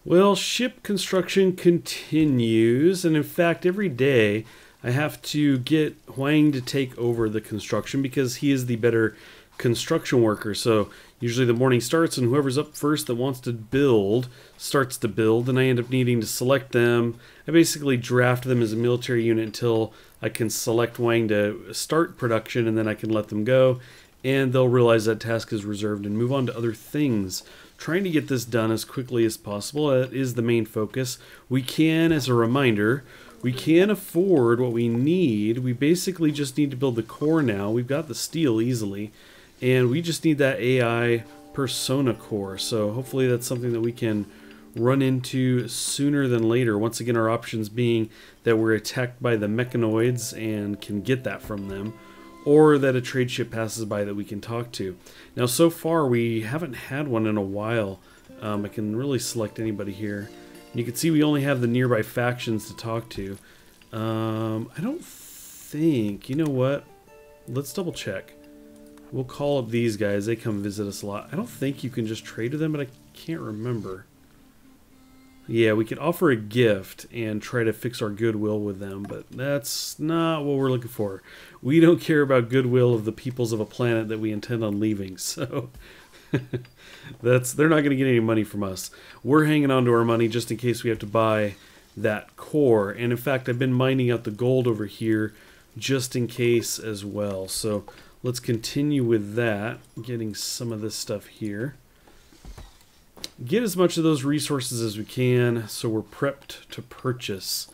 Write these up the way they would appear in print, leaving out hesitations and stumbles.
Well, ship construction continues, and in fact, every day I have to get Huang to take over the construction because he is the better construction worker. So usually the morning starts, and whoever's up first that wants to build starts to build, and I end up needing to select them. I basically draft them as a military unit until I can select Huang to start production, and then I can let them go, and they'll realize that task is reserved and move on to other things. Trying to get this done as quickly as possible. That is the main focus. We can, as a reminder, we can afford what we need. We basically just need to build the core now. We've got the steel easily, and we just need that AI persona core. So hopefully that's something that we can run into sooner than later. Once again, our options being that we're attacked by the mechanoids and can get that from them, or that a trade ship passes by that we can talk to. Now, so far, we haven't had one in a while. I can really select anybody here. You can see we only have the nearby factions to talk to. I don't think... You know what? Let's double check. We'll call up these guys. They come visit us a lot. I don't think you can just trade with them, but I can't remember. Yeah, we could offer a gift and try to fix our goodwill with them, but that's not what we're looking for. We don't care about goodwill of the peoples of a planet that we intend on leaving, so they're not going to get any money from us. We're hanging on to our money just in case we have to buy that core, and in fact, I've been mining out the gold over here just in case as well. So let's continue with that, getting some of this stuff here. Get as much of those resources as we can so we're prepped to purchase.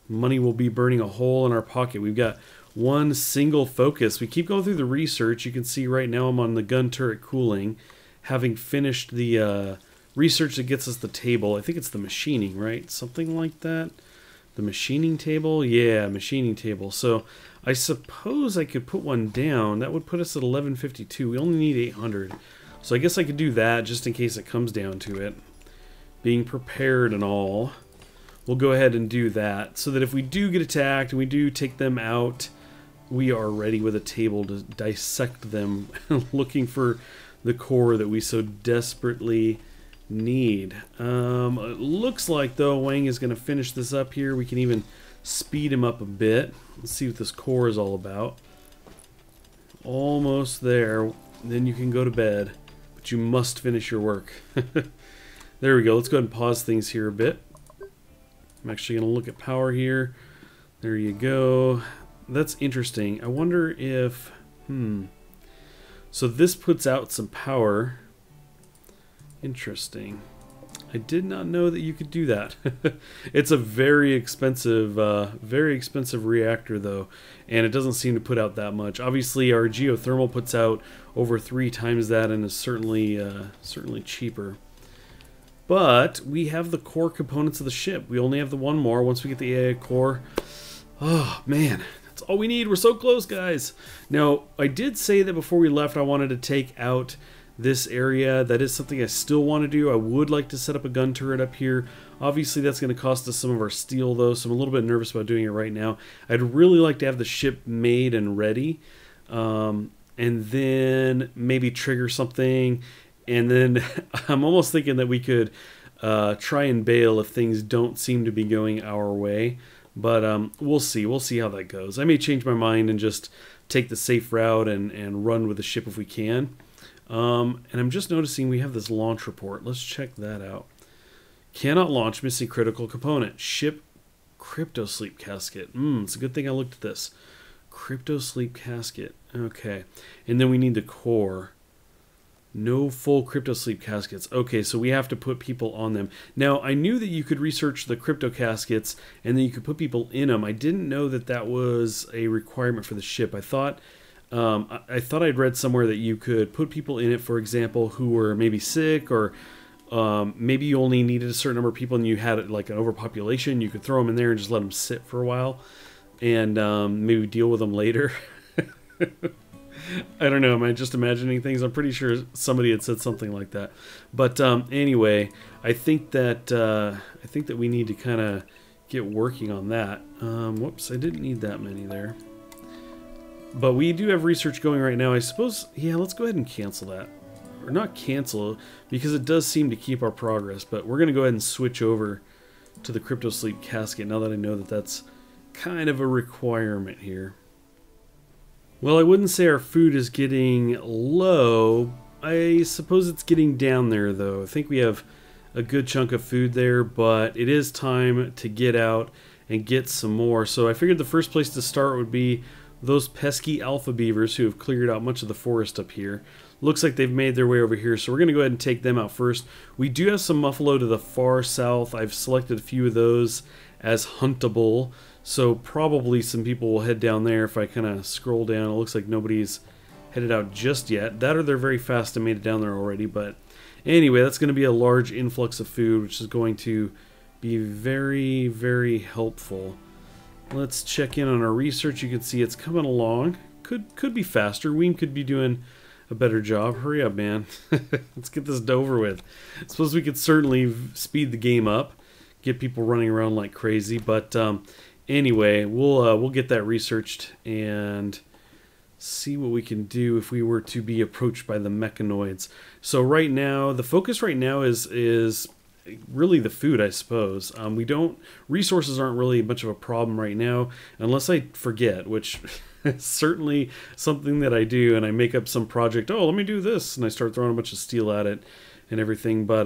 Money will be burning a hole in our pocket. We've got one single focus. We keep going through the research. You can see right now I'm on the gun turret cooling, having finished the research that gets us the table. I think it's the machining, right? Something like that. The machining table? Yeah, machining table. So I suppose I could put one down. That would put us at 1152. We only need 800. So I guess I could do that just in case it comes down to it. Being prepared and all. We'll go ahead and do that so that if we do get attacked and we do take them out, we are ready with a table to dissect them, looking for the core that we so desperately need. It looks like, though, Wang is going to finish this up here. We can even speed him up a bit. Let's see what this core is all about. Almost there. Then you can go to bed. But you must finish your work. There we go. Let's go ahead and pause things here a bit. I'm actually going to look at power here. There you go. That's interesting. I wonder if... So this puts out some power. Interesting. I did not know that you could do that. It's a very expensive reactor, though, and it doesn't seem to put out that much. Obviously, our geothermal puts out over 3 times that, and is certainly cheaper. But we have the core components of the ship. We only have the one more. Once we get the AI core, oh man, that's all we need. We're so close, guys. Now, I did say that before we left, I wanted to take out this area. That is something I still want to do. I would like to set up a gun turret up here. Obviously, that's going to cost us some of our steel, though, so I'm a little bit nervous about doing it right now. I'd really like to have the ship made and ready, and then maybe trigger something, and then I'm almost thinking that we could try and bail if things don't seem to be going our way, but we'll see. We'll see how that goes. I may change my mind and just take the safe route and run with the ship if we can. And I'm just noticing we have this launch report. Let's check that out. Cannot launch, missing critical component. Ship Cryptosleep Casket. It's a good thing I looked at this. Cryptosleep Casket. Okay. And then we need the core. No full Cryptosleep Caskets. Okay, so we have to put people on them. Now, I knew that you could research the Crypto Caskets and then you could put people in them. I didn't know that that was a requirement for the ship. I thought I'd read somewhere that you could put people in it, for example, who were maybe sick, or maybe you only needed a certain number of people and you had like an overpopulation. You could throw them in there and just let them sit for a while and maybe deal with them later. I don't know. Am I just imagining things? I'm pretty sure somebody had said something like that. But anyway, I think that we need to kind of get working on that. Whoops, I didn't need that many there. But we do have research going right now. I suppose, yeah, let's go ahead and cancel that. or not cancel, because it does seem to keep our progress, but we're going to go ahead and switch over to the Cryptosleep Casket now that I know that that's kind of a requirement here. Well, I wouldn't say our food is getting low. I suppose it's getting down there, though. I think we have a good chunk of food there, but it is time to get out and get some more. So I figured the first place to start would be those pesky alpha beavers who have cleared out much of the forest up here. Looks like they've made their way over here, so we're going to go ahead and take them out first. We do have some muffalo to the far south. I've selected a few of those as huntable, so probably some people will head down there if I kind of scroll down. It looks like nobody's headed out just yet. That or they're very fast and made it down there already, but anyway, that's going to be a large influx of food, which is going to be very, very helpful. Let's check in on our research. You can see it's coming along. Could be faster. Weem could be doing a better job. Hurry up, man. Let's get this over with. I suppose we could certainly speed the game up, get people running around like crazy, but anyway, we'll get that researched and see what we can do if we were to be approached by the mechanoids. So right now, the focus right now is really the food, I suppose. Resources aren't really much of a problem right now, unless I forget, which is certainly something that I do, and I make up some project, oh, let me do this, and I start throwing a bunch of steel at it and everything, but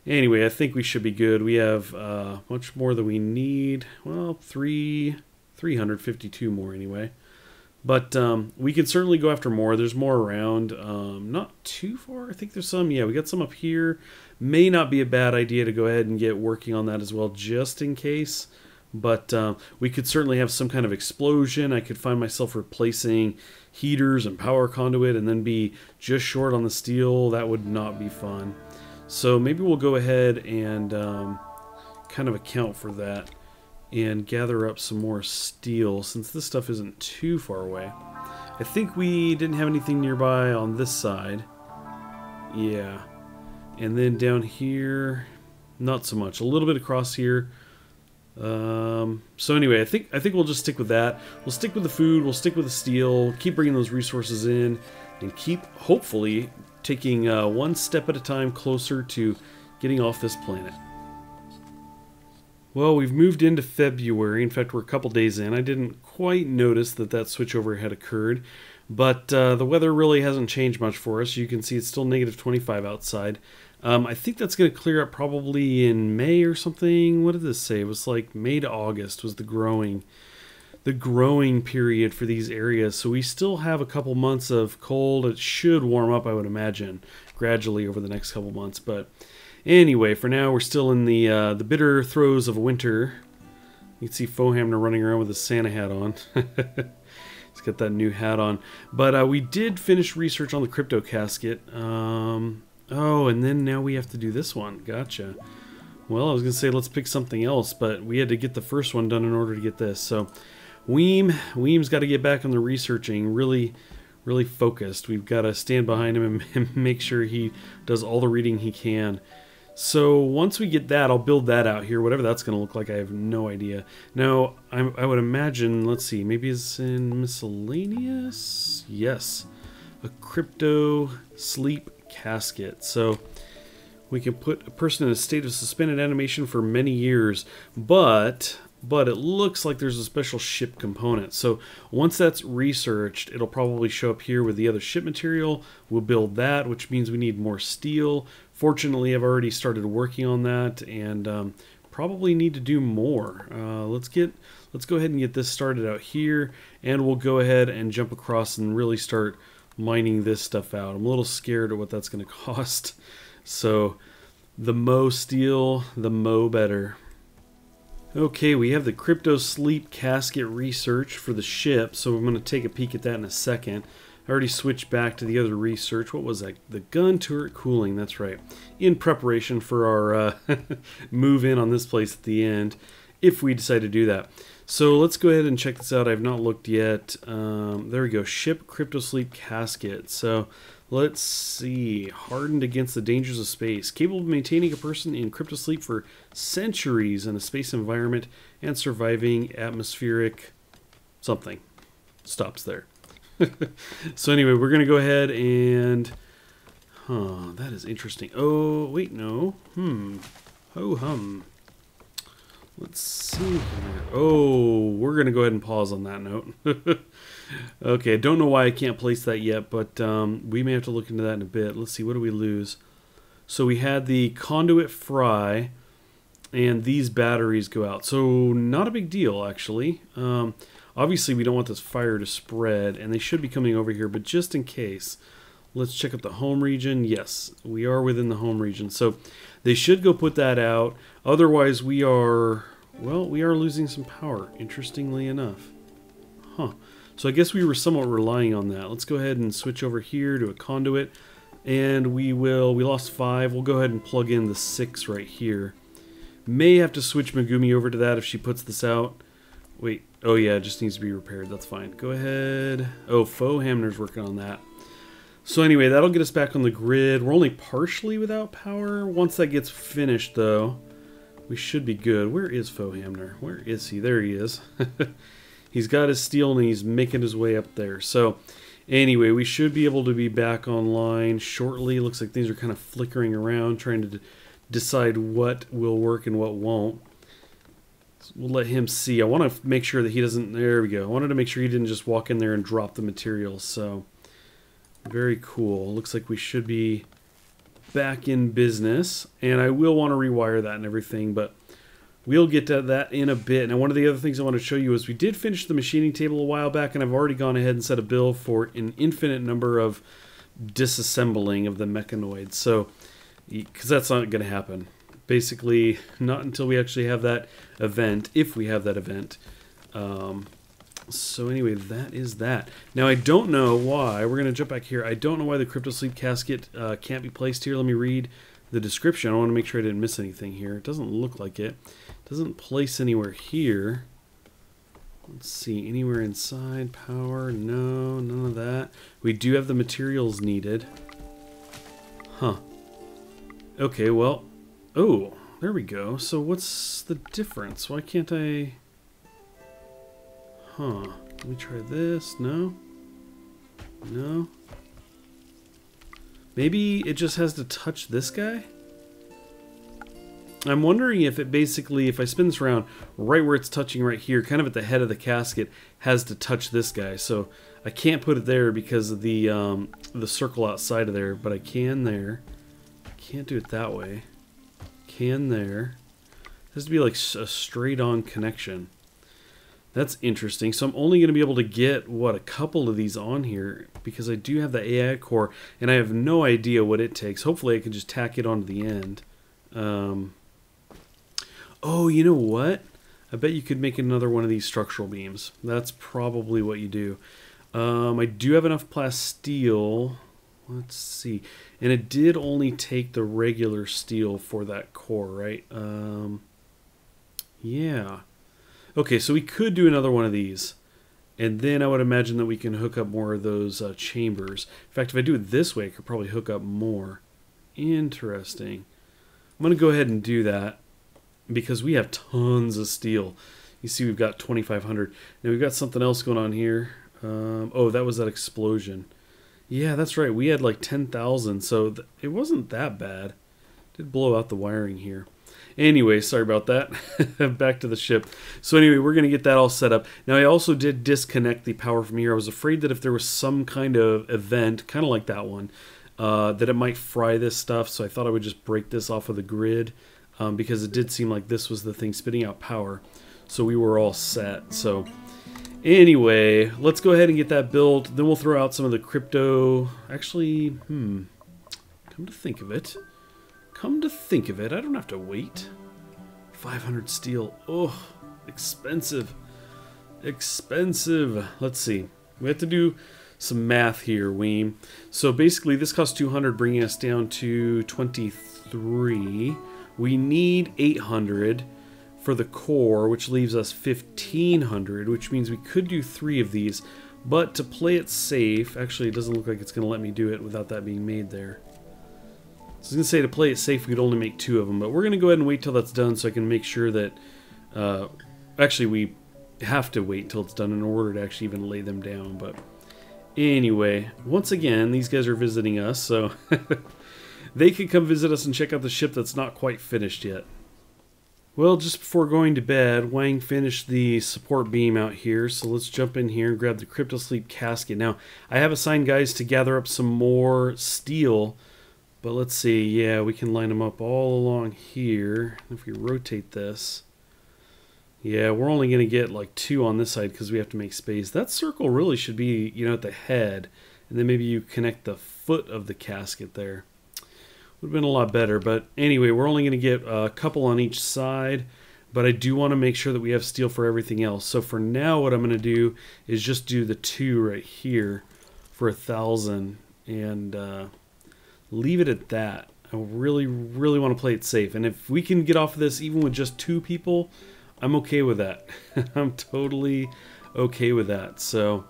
anyway, I think we should be good. We have much more than we need. Well, 352 more anyway. But we can certainly go after more. There's more around. Not too far. I think there's some. Yeah, we got some up here. May not be a bad idea to go ahead and get working on that as well, just in case. But we could certainly have some kind of explosion. I could find myself replacing heaters and power conduit and then be just short on the steel. That would not be fun. So maybe we'll go ahead and kind of account for that and gather up some more steel since this stuff isn't too far away. I think we didn't have anything nearby on this side. Yeah. And then down here, not so much. A little bit across here. So anyway, I think we'll just stick with that. We'll stick with the food, we'll stick with the steel, keep bringing those resources in, and keep, hopefully, taking one step at a time closer to getting off this planet. Well, we've moved into February. In fact, we're a couple days in. I didn't quite notice that switchover had occurred, but the weather really hasn't changed much for us. You can see it's still negative 25 outside. I think that's going to clear up probably in May or something. What did this say? It was like May to August was the growing period for these areas. So we still have a couple months of cold. It should warm up, I would imagine, gradually over the next couple months. But anyway, for now, we're still in the bitter throes of winter. You can see Fohamner running around with his Santa hat on. He's got that new hat on. But we did finish research on the crypto casket. Oh, and then now we have to do this one. Gotcha. Well, I was going to say let's pick something else, but we had to get the first one done in order to get this. So Weem's got to get back on the researching, really focused. We've got to stand behind him and make sure he does all the reading he can. So once we get that, I'll build that out here. Whatever that's going to look like, I have no idea. Now, I would imagine, let's see, maybe it's in miscellaneous? Yes. A Cryptosleep Casket. So we can put a person in a state of suspended animation for many years, but it looks like there's a special ship component. So once that's researched, it'll probably show up here with the other ship material. We'll build that, which means we need more steel. Fortunately, I've already started working on that, and probably need to do more. Let's go ahead and get this started out here, and we'll go ahead and jump across and really start mining this stuff out. I'm a little scared of what that's going to cost. So the mo steel, the mo better. Okay, we have the Cryptosleep Casket research for the ship, so I'm going to take a peek at that in a second. I already switched back to the other research. What was that? The gun turret cooling, that's right. In preparation for our move in on this place at the end, if we decide to do that. So let's go ahead and check this out. I've not looked yet. There we go. Ship Cryptosleep Casket. So let's see. Hardened against the dangers of space. Capable of maintaining a person in cryptosleep for centuries in a space environment and surviving atmospheric something. Stops there. So anyway, we're going to go ahead and Huh, that is interesting. Oh, wait, no. Ho-hum. Let's see here. Oh, we're going to go ahead and pause on that note. Okay, I don't know why I can't place that yet, but we may have to look into that in a bit. Let's see, what do we lose? So we had the conduit fry, and these batteries go out. So not a big deal, actually. Obviously, we don't want this fire to spread, and they should be coming over here, but just in case, let's check out the home region. Yes, we are within the home region. So they should go put that out. Otherwise, we are losing some power, interestingly enough. Huh. So I guess we were somewhat relying on that. Let's go ahead and switch over here to a conduit. And we lost 5. We'll go ahead and plug in the 6 right here. May have to switch Megumi over to that if she puts this out. Wait, oh yeah, it just needs to be repaired. That's fine. Go ahead. Oh, Faux Hamner's working on that. So anyway, that'll get us back on the grid. We're only partially without power. Once that gets finished, though, we should be good. Where is Faux Hamner? Where is he? There he is. He's got his steel and he's making his way up there. So anyway, we should be able to be back online shortly. Looks like things are kind of flickering around, trying to decide what will work and what won't. So we'll let him see. I want to make sure that he doesn't... There we go. I wanted to make sure he didn't just walk in there and drop the materials. So very cool. Looks like we should be back in business. And I will want to rewire that and everything, but we'll get to that in a bit. Now, one of the other things I want to show you is we did finish the machining table a while back, and I've already gone ahead and set a bill for an infinite number of disassembling of the mechanoids. So, because that's not going to happen. Basically, not until we actually have that event, if we have that event. So anyway, that is that. Now, I don't know why. We're going to jump back here. I don't know why the Cryptosleep Casket can't be placed here. Let me read the description. I want to make sure I didn't miss anything here. It doesn't look like it. It doesn't place anywhere here. Let's see. Anywhere inside? Power? No, none of that. We do have the materials needed. Huh. Okay, well... Oh, there we go. So what's the difference? Why can't I... Huh. Let me try this. No? No? Maybe it just has to touch this guy? I'm wondering if it basically, if I spin this around, right where it's touching right here, kind of at the head of the casket, has to touch this guy. So I can't put it there because of the circle outside of there, but I can there. Can't do it that way. Can there. It has to be like a straight-on connection. That's interesting. So I'm only going to be able to get, what, a couple of these on here because I do have the AI core, and I have no idea what it takes. Hopefully I can just tack it onto the end. Oh, you know what? I bet you could make another one of these structural beams. That's probably what you do. I do have enough plasteel. Let's see. And it did only take the regular steel for that core, right? Yeah. Okay, so we could do another one of these. And then I would imagine that we can hook up more of those chambers. In fact, if I do it this way, I could probably hook up more. Interesting. I'm going to go ahead and do that because we have tons of steel. You see we've got 2,500. Now we've got something else going on here. Oh, that was that explosion. Yeah, that's right. We had like 10,000, so it wasn't that bad. Did blow out the wiring here. Anyway, sorry about that. Back to the ship. So anyway, we're going to get that all set up. Now, I also did disconnect the power from here. I was afraid that if there was some kind of event, kind of like that one, that it might fry this stuff. So I thought I would just break this off of the grid because it did seem like this was the thing spitting out power. So we were all set. So anyway, let's go ahead and get that built. Then we'll throw out some of the crypto. Actually, come to think of it. Come to think of it, I don't have to wait. 500 steel. Oh, expensive. Expensive. Let's see. We have to do some math here, Weem. So basically, this costs 200, bringing us down to 23. We need 800 for the core, which leaves us 1,500, which means we could do 3 of these. But to play it safe, actually, it doesn't look like it's going to let me do it without that being made there. I was going to say to play it safe, we could only make 2 of them, but we're going to go ahead and wait till that's done so I can make sure that... actually, we have to wait till it's done in order to actually even lay them down, but Anyway, once again, these guys are visiting us, so they could come visit us and check out the ship that's not quite finished yet. Well, just before going to bed, Wang finished the support beam out here, so let's jump in here and grab the Cryptosleep Casket. Now, I have assigned guys to gather up some more steel, but let's see, yeah, we can line them up all along here. If we rotate this, yeah, we're only going to get like 2 on this side because we have to make space. That circle really should be, you know, at the head, and then maybe you connect the foot of the casket there. Would have been a lot better, but anyway, we're only going to get a couple on each side, but I do want to make sure that we have steel for everything else. So for now, what I'm going to do is just do the 2 right here for 1,000 and leave it at that. I really want to play it safe, and if we can get off of this even with just 2 people, I'm okay with that. I'm totally okay with that. So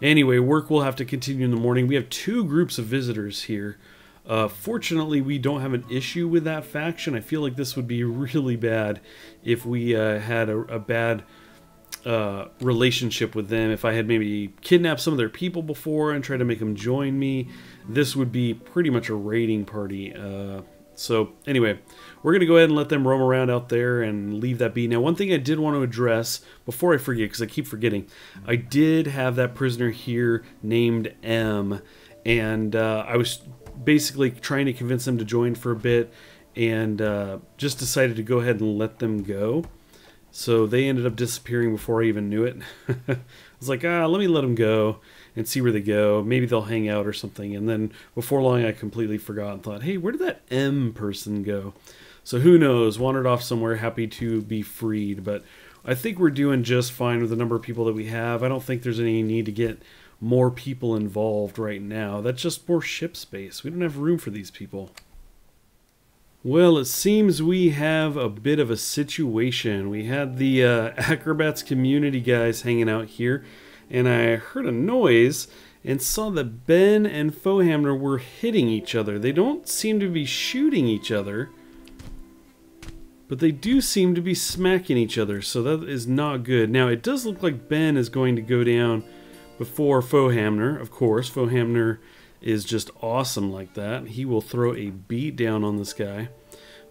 anyway, work will have to continue in the morning. We have 2 groups of visitors here. Fortunately, we don't have an issue with that faction. I feel like this would be really bad if we had a bad relationship with them. If I had maybe kidnapped some of their people before and tried to make them join me, this would be pretty much a raiding party. So anyway, we're going to go ahead and let them roam around out there and leave that be. Now, one thing I did want to address before I forget, because I keep forgetting, I did have that prisoner here named M, and I was basically trying to convince them to join for a bit, and just decided to go ahead and let them go. So they ended up disappearing before I even knew it. I was like, let me let them go and see where they go. Maybe they'll hang out or something. And then before long, I completely forgot and thought, hey, where did that M person go? So who knows? Wandered off somewhere, happy to be freed. But I think we're doing just fine with the number of people that we have. I don't think there's any need to get more people involved right now. That's just more ship space. We don't have room for these people. Well, it seems we have a bit of a situation. We had the Acrobats community guys hanging out here, and I heard a noise and saw that Ben and Fohamner were hitting each other. They don't seem to be shooting each other, but they do seem to be smacking each other, so that is not good. Now, it does look like Ben is going to go down before Fohamner. Of course, Fohamner is just awesome like that. He will throw a beat down on this guy.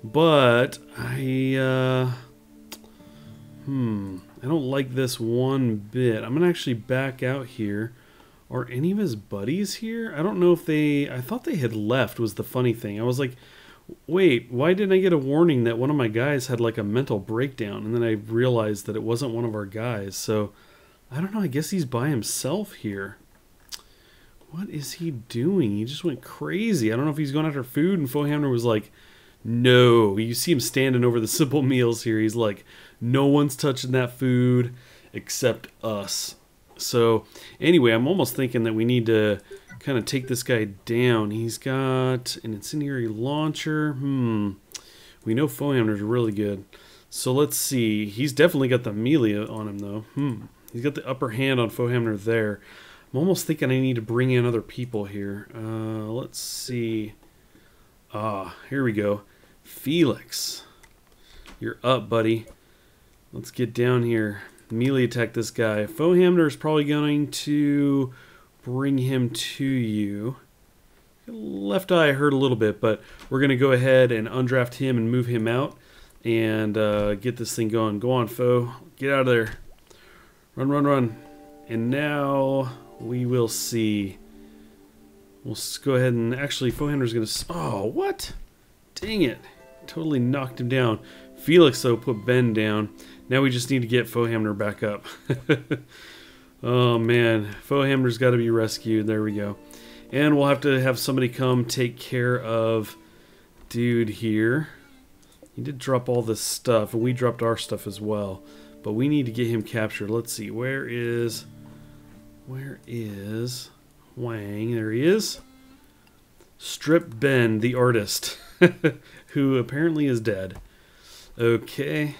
But I don't like this one bit. I'm gonna actually back out here. Are any of his buddies here? I don't know if I thought they had left, was the funny thing. I was like, wait, why didn't I get a warning that one of my guys had like a mental breakdown? And then I realized that it wasn't one of our guys. So I don't know, I guess he's by himself here. What is he doing? He just went crazy. I don't know if he's going after food, and Fohamner was like, no. You see him standing over the simple meals here. He's like, no one's touching that food except us. So anyway, I'm almost thinking that we need to kind of take this guy down. He's got an incendiary launcher. We know Fohamner's really good. So let's see. He's definitely got the melee on him, though. He's got the upper hand on Fohamner there. I'm almost thinking I need to bring in other people here. Let's see. Here we go. Felix. You're up, buddy. Let's get down here. Melee attack this guy. Fohamner is probably going to bring him to you. Left eye hurt a little bit, but we're going to go ahead and undraft him and move him out and get this thing going. Go on, Fo. Get out of there. Run, run, run. And now we will see. We'll go ahead and actually, Fohamner's going to... Oh, what? Dang it. Totally knocked him down. Felix, though, put Ben down. Now we just need to get Fohamner back up. Oh, man. Fohamner's got to be rescued. There we go. And we'll have to have somebody come take care of dude here. He did drop all this stuff, and we dropped our stuff as well. But we need to get him captured. Let's see. Where is Wang? There he is. Strip Ben, the artist, who apparently is dead. Okay.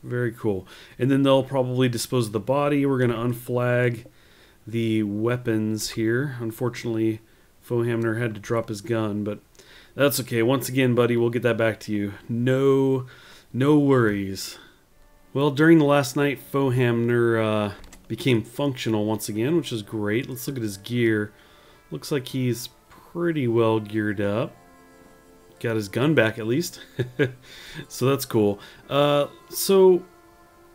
Very cool. And then they'll probably dispose of the body. We're going to unflag the weapons here. Unfortunately, Fohamner had to drop his gun, but that's okay. Once again, buddy, we'll get that back to you. No worries. Well, during the last night, Fohamner became functional once again, which is great. Let's look at his gear. Looks like he's pretty well geared up. Got his gun back at least. So that's cool. So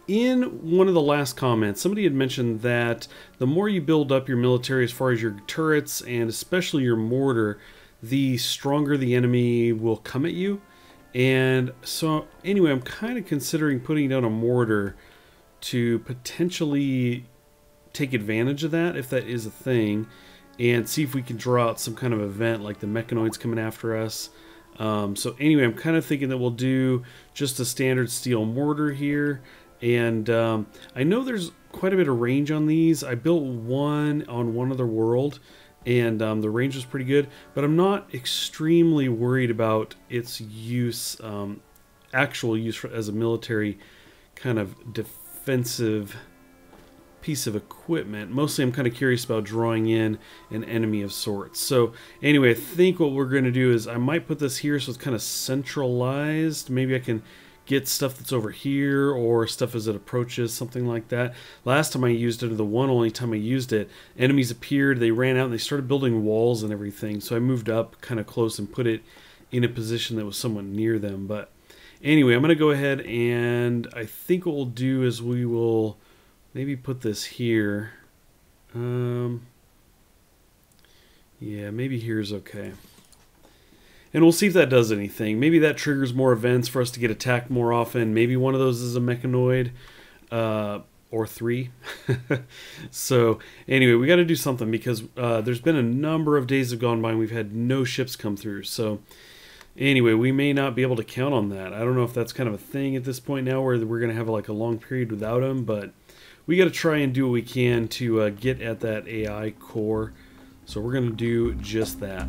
in one of the last comments, somebody had mentioned that the more you build up your military as far as your turrets and especially your mortar, the stronger the enemy will come at you. And so anyway, I'm kind of considering putting down a mortar to potentially take advantage of that, if that is a thing, and see if we can draw out some kind of event like the mechanoids coming after us. So anyway, I'm kind of thinking that we'll do just a standard steel mortar here. And I know there's quite a bit of range on these. I built one on one other world, and the range was pretty good, but I'm not extremely worried about its use, actual use as a military kind of defensive piece of equipment. Mostly I'm kind of curious about drawing in an enemy of sorts. So anyway, I think what we're going to do is I might put this here so it's kind of centralized. Maybe I can get stuff that's over here or stuff as it approaches, something like that. Last time I used it, or the one only time I used it, enemies appeared, they ran out and they started building walls and everything. So I moved up kind of close and put it in a position that was somewhat near them. But anyway, I'm going to go ahead and I think what we'll do is we will maybe put this here. Yeah, maybe here's okay. And we'll see if that does anything. Maybe that triggers more events for us to get attacked more often. Maybe one of those is a mechanoid, or 3. So anyway, we got to do something because there's been a number of days have gone by and we've had no ships come through. So anyway, we may not be able to count on that. I don't know if that's kind of a thing at this point now where we're going to have like a long period without them, but we got to try and do what we can to get at that AI core. So we're going to do just that.